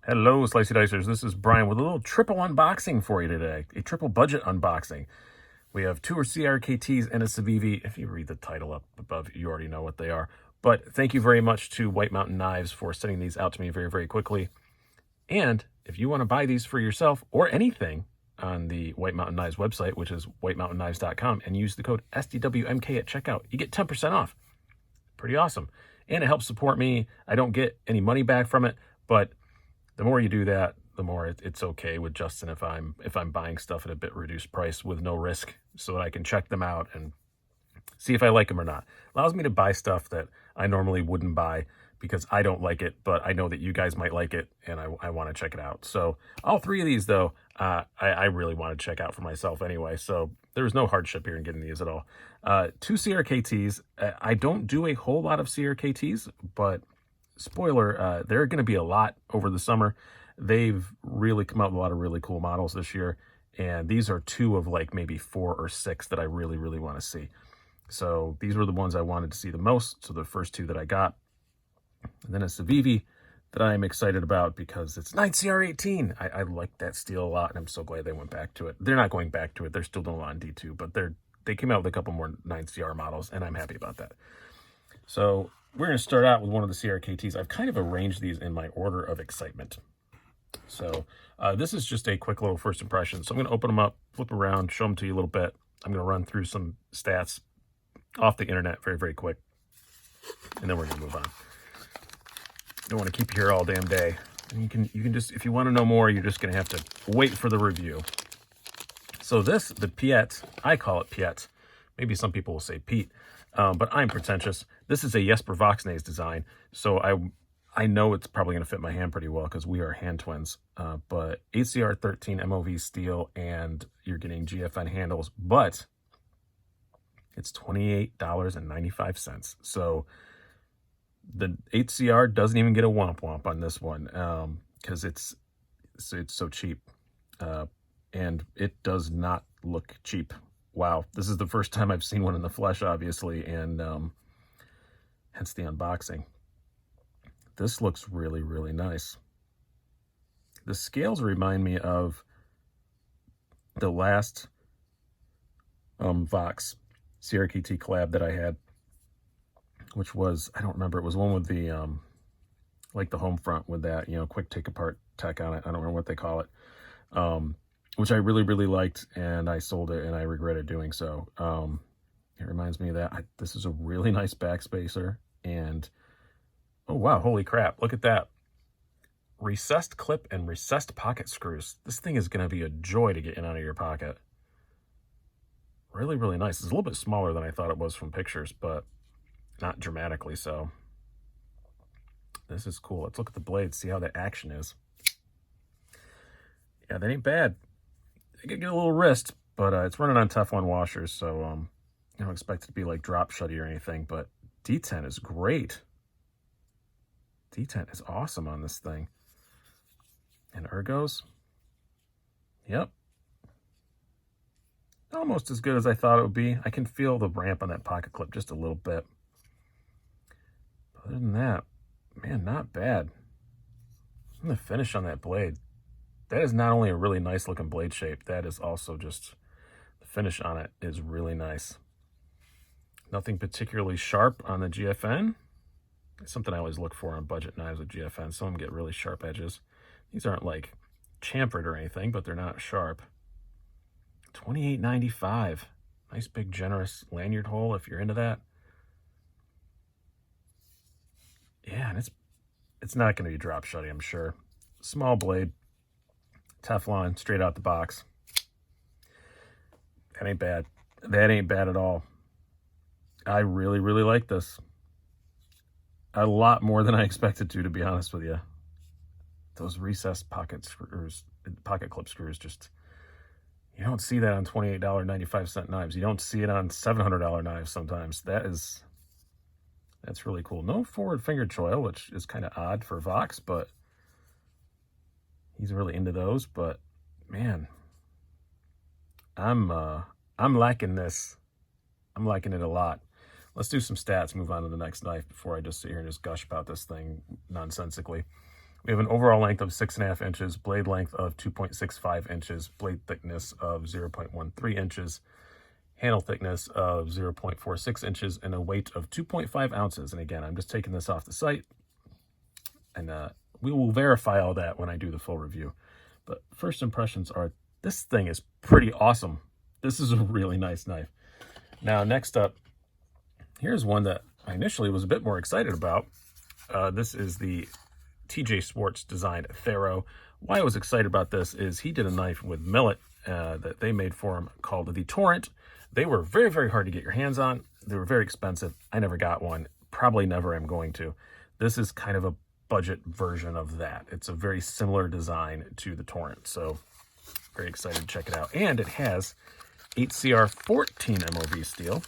Hello, Slicey Dicers. This is Brian with a little triple unboxing for you today. A triple budget unboxing. We have two CRKTs and a Civivi. If you read the title up above, you already know what they are. But thank you very much to White Mountain Knives for sending these out to me very, very quickly. And if you want to buy these for yourself or anything on the White Mountain Knives website, which is whitemountainKnives.com, and use the code SDWMK at checkout, you get 10% off. Pretty awesome. And it helps support me. I don't get any money back from it, but the more you do that, the more it's okay with Justin if I'm buying stuff at a bit reduced price with no risk, so that I can check them out and see if I like them or not. Allows me to buy stuff that I normally wouldn't buy because I don't like it, but I know that you guys might like it, and I want to check it out. So all three of these, though, I really want to check out for myself anyway, so there was no hardship here in getting these at all. Two CRKTs. I don't do a whole lot of CRKTs, but spoiler, there are going to be a lot over the summer. They've really come out with a lot of really cool models this year, and these are two of like maybe 4 or 6 that I really, really want to see. So these were the ones I wanted to see the most, so the first two that I got. And then a Civivi that I'm excited about because it's 9CR18. I like that steel a lot, and I'm so glad they went back to it. They're not going back to it. They're still doing a lot on D2, but they came out with a couple more 9CR models, and I'm happy about that. So we're going to start out with one of the CRKTs. I've kind of arranged these in my order of excitement. So this is just a quick little first impression. So I'm going to open them up, flip around, show them to you a little bit. I'm going to run through some stats off the internet very, very quick, and then we're going to move on. Don't want to keep you here all damn day. And you can just, if you want to know more, you're just going to have to wait for the review. So this, the Piet, I call it Piet. Maybe some people will say Pete, but I'm pretentious. This is a Jesper Voxnaes design, so I know it's probably going to fit my hand pretty well because we are hand twins. But HCR13 MOV steel, and you're getting GFN handles, but it's $28.95. So the HCR doesn't even get a womp womp on this one because it's so cheap, and it does not look cheap. Wow, this is the first time I've seen one in the flesh, obviously, and hence the unboxing. This looks really, really nice. The scales remind me of the last Vox CRKT collab that I had, which was, I don't remember, it was one with the like the home front with that, quick take apart tech on it. I don't remember what they call it, which I really, really liked, and I sold it, and I regretted doing so. It reminds me of that. This is a really nice backspacer, and oh wow, holy crap, look at that. Recessed clip and recessed pocket screws. This thing is going to be a joy to get in and out of your pocket. Really, really nice. It's a little bit smaller than I thought it was from pictures, but not dramatically so. This is cool. Let's look at the blades, see how the action is. Yeah, that ain't bad. It could get a little wrist, but it's running on Teflon washers, so I don't expect it to be like drop shutty or anything, but detent is great. Detent is awesome on this thing. And ergos, yep. Almost as good as I thought it would be. I can feel the ramp on that pocket clip just a little bit. Other than that, man, not bad. And the finish on that blade, that is not only a really nice looking blade shape, that is also just, the finish on it is really nice. Nothing particularly sharp on the GFN. It's something I always look for on budget knives with GFN. Some of them get really sharp edges. These aren't like chamfered or anything, but they're not sharp. $28.95. Nice big generous lanyard hole if you're into that. Yeah, and it's not going to be drop shutty, I'm sure. Small blade, Teflon, straight out the box. That ain't bad. That ain't bad at all. I really, really like this. A lot more than I expected to be honest with you. Those recessed pocket screws, pocket clip screws, just, you don't see that on $28.95 knives. You don't see it on $700 knives sometimes. That's really cool. No forward finger choil, which is kind of odd for Vox, but he's really into those. But man, I'm liking this. I'm liking it a lot. Let's do some stats, move on to the next knife before I just sit here and just gush about this thing nonsensically. We have an overall length of 6.5 inches, blade length of 2.65 inches, blade thickness of 0.13 inches, handle thickness of 0.46 inches, and a weight of 2.5 ounces. And again, I'm just taking this off the site, and we will verify all that when I do the full review. But first impressions are, this thing is pretty awesome. This is a really nice knife. Now, next up, here's one that I initially was a bit more excited about. This is the TJ Swartz designed Thero. Why I was excited about this is he did a knife with Millet that they made for him called the Torrent. They were very, very hard to get your hands on. They were very expensive. I never got one. Probably never am going to. This is kind of a budget version of that. It's a very similar design to the Torrent. So very excited to check it out. And it has 8CR14 MOV steel,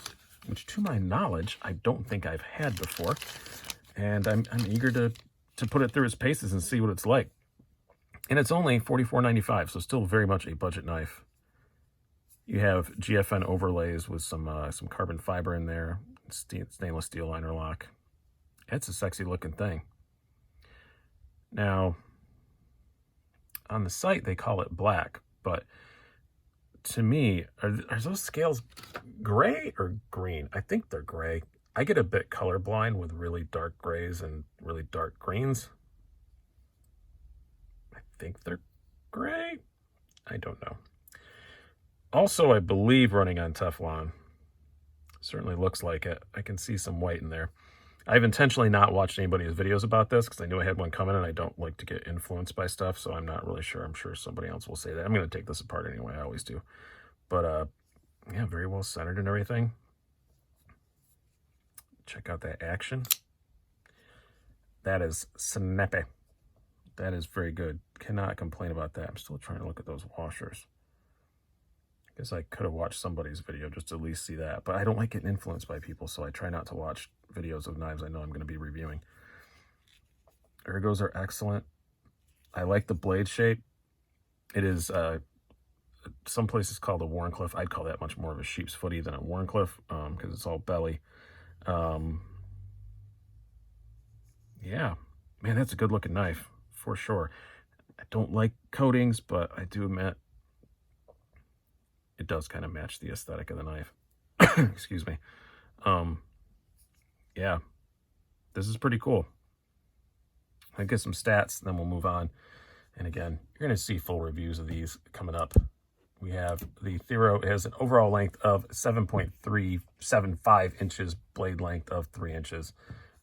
which to my knowledge, I don't think I've had before. And I'm eager to put it through its paces and see what it's like. And it's only $44.95, so still very much a budget knife. You have GFN overlays with some carbon fiber in there, stainless steel liner lock. It's a sexy looking thing. Now, on the site they call it black, but to me, are those scales gray or green? I think they're gray. I get a bit colorblind with really dark grays and really dark greens. I think they're gray. I don't know. Also, I believe running on Teflon. Certainly looks like it. I can see some white in there. I've intentionally not watched anybody's videos about this because I knew I had one coming and I don't like to get influenced by stuff, so I'm not really sure. I'm sure somebody else will say that. I'm going to take this apart anyway. I always do. But, yeah, very well centered and everything. Check out that action. That is snappy. That is very good. Cannot complain about that. I'm still trying to look at those washers. I guess I could have watched somebody's video just to at least see that. But I don't like getting influenced by people, so I try not to watch videos of knives I know I'm going to be reviewing. Ergos are excellent. I like the blade shape. It is, some places called a Wharncliffe. I'd call that much more of a sheep's footy than a Wharncliffe because it's all belly. Yeah, man, that's a good looking knife for sure. I don't like coatings, but I do admit it does kind of match the aesthetic of the knife. Excuse me. Yeah, this is pretty cool. I'll get some stats, then we'll move on. And again, you're going to see full reviews of these coming up. We have the Thero. It has an overall length of 7.375 inches, blade length of 3 inches,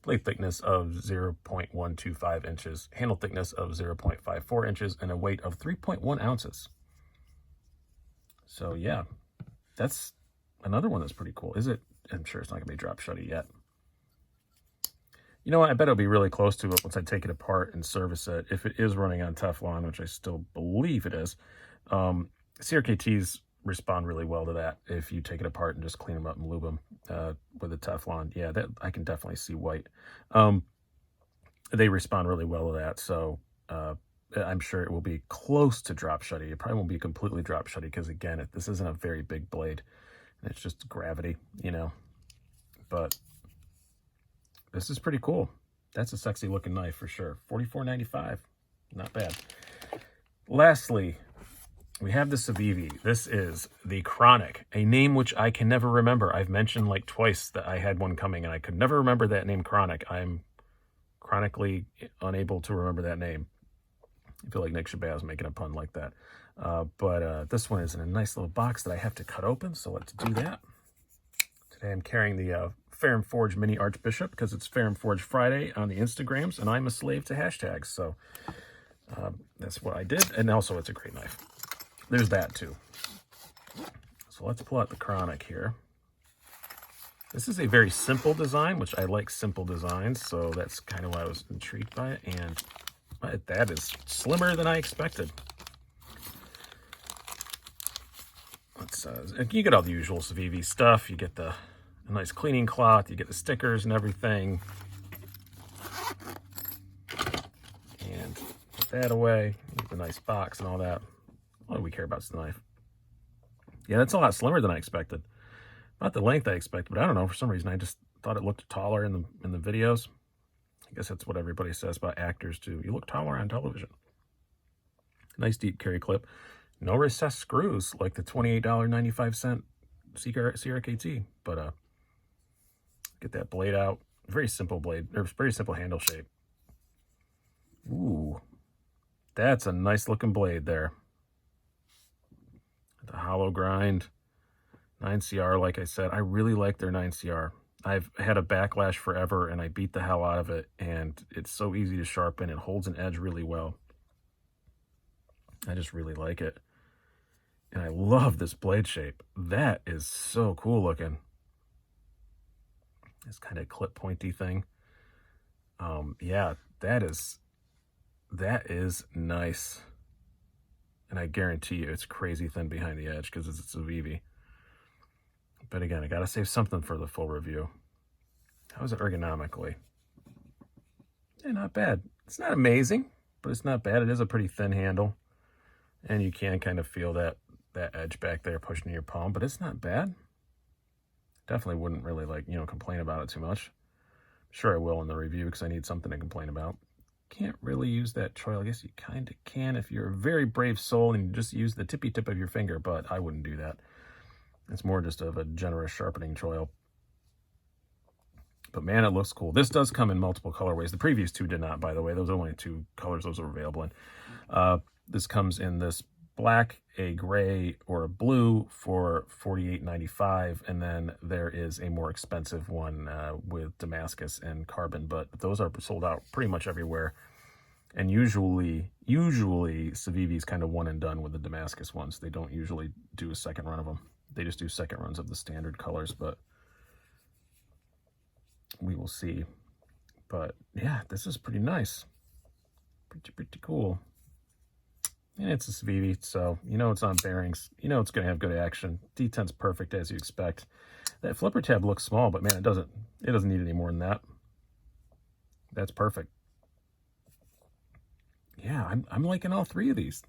blade thickness of 0.125 inches, handle thickness of 0.54 inches, and a weight of 3.1 ounces. So yeah, that's another one that's pretty cool. Is it? I'm sure it's not going to be drop shutty yet. You know what? I bet it'll be really close to it once I take it apart and service it. If it is running on Teflon, which I still believe it is, CRKTs respond really well to that. If you take it apart and just clean them up and lube them with a Teflon, yeah, that I can definitely see white. They respond really well to that, so I'm sure it will be close to drop shutty. It probably won't be completely drop shutty because, again, this isn't a very big blade. It's just gravity, you know. But this is pretty cool. That's a sexy looking knife for sure. $44.95, not bad. Lastly, we have the Civivi. This is the Chronic, a name which I can never remember. I've mentioned like twice that I had one coming, and I could never remember that name, Chronic. I'm chronically unable to remember that name. I feel like Nick Shabazz making a pun like that. But this one is in a nice little box that I have to cut open, so let's do that. Today I'm carrying the Ferrum Forge Mini Archbishop because it's Ferrum Forge Friday on the Instagrams, and I'm a slave to hashtags, so that's what I did. And also, it's a great knife. There's that too. So let's pull out the Chronic here. This is a very simple design, which I like simple designs, so that's kind of why I was intrigued by it. And that is slimmer than I expected. Let's you get all the usual Civivi stuff. You get the nice cleaning cloth, you get the stickers and everything. And put that away. You get the nice box and all that. All we care about is the knife. Yeah, that's a lot slimmer than I expected. Not the length I expected, but I don't know. For some reason, I just thought it looked taller in the videos. I guess that's what everybody says about actors too. You look taller on television. Nice deep carry clip. No recessed screws like the $28.95 CRKT, but get that blade out. Very simple blade, or very simple handle shape. Ooh, that's a nice looking blade there. The hollow grind, 9CR, like I said, I really like their 9CR. I've had a backlash forever, and I beat the hell out of it, and it's so easy to sharpen. It holds an edge really well. I just really like it. And I love this blade shape. That is so cool looking. This kind of clip pointy thing. Yeah, that is nice. And I guarantee you it's crazy thin behind the edge because it's a Civivi. But again, I got to save something for the full review. How is it ergonomically? Yeah, not bad. It's not amazing, but it's not bad. It is a pretty thin handle. And you can kind of feel that edge back there pushing your palm, but it's not bad. Definitely wouldn't really complain about it too much. Sure I will in the review because I need something to complain about. Can't really use that choil. I guess you kind of can if you're a very brave soul and you just use the tippy tip of your finger, but I wouldn't do that. It's more just of a generous sharpening choil. But man, it looks cool. This does come in multiple colorways. The previous two did not, by the way. Those are only 2 colors those are available in. This comes in this black, a gray, or a blue for $48.95, and then there is a more expensive one with Damascus and carbon, but those are sold out pretty much everywhere. And usually Civivi's kind of one and done with the Damascus ones. They don't usually do a second run of them. They just do second runs of the standard colors, but we will see. But yeah, this is pretty nice. Pretty cool. And it's a Civivi, so you know it's on bearings. You know it's going to have good action. Detent's perfect as you expect. That flipper tab looks small, but man, it doesn't need any more than that. That's perfect. Yeah, I'm liking all 3 of these.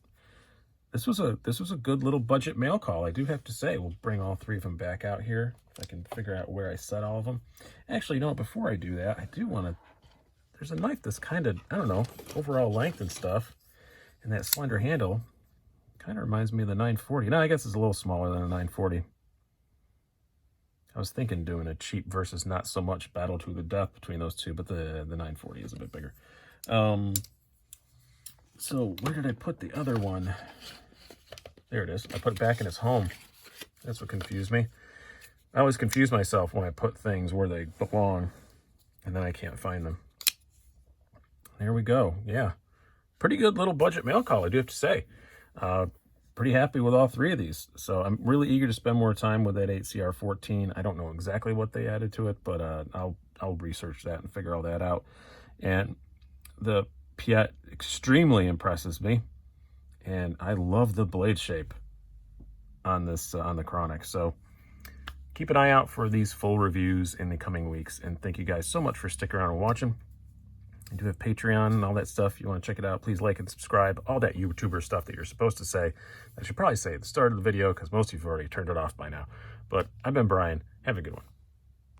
This was a good little budget mail call, I do have to say. We'll bring all 3 of them back out here if I can figure out where I set all of them. Actually, you know what? Before I do that, I do want to. There's a knife that's kind of, I don't know, overall length and stuff. And that slender handle kind of reminds me of the 940. No, I guess it's a little smaller than a 940. I was thinking doing a cheap versus not so much battle to the death between those two, but the 940 is a bit bigger. So where did I put the other one? There it is. I put it back in its home. That's what confused me. I always confuse myself when I put things where they belong, and then I can't find them. There we go. Yeah. Pretty good little budget mail call, I do have to say. Pretty happy with all 3 of these. So I'm really eager to spend more time with that 8CR14. I don't know exactly what they added to it, but I'll research that and figure all that out. And the Piet extremely impresses me. And I love the blade shape on this on the Chronic. So keep an eye out for these full reviews in the coming weeks. And thank you guys so much for sticking around and watching. I do have Patreon and all that stuff. If you want to check it out, please like and subscribe. All that YouTuber stuff that you're supposed to say. I should probably say at the start of the video because most of you have already turned it off by now. But I've been Brian. Have a good one.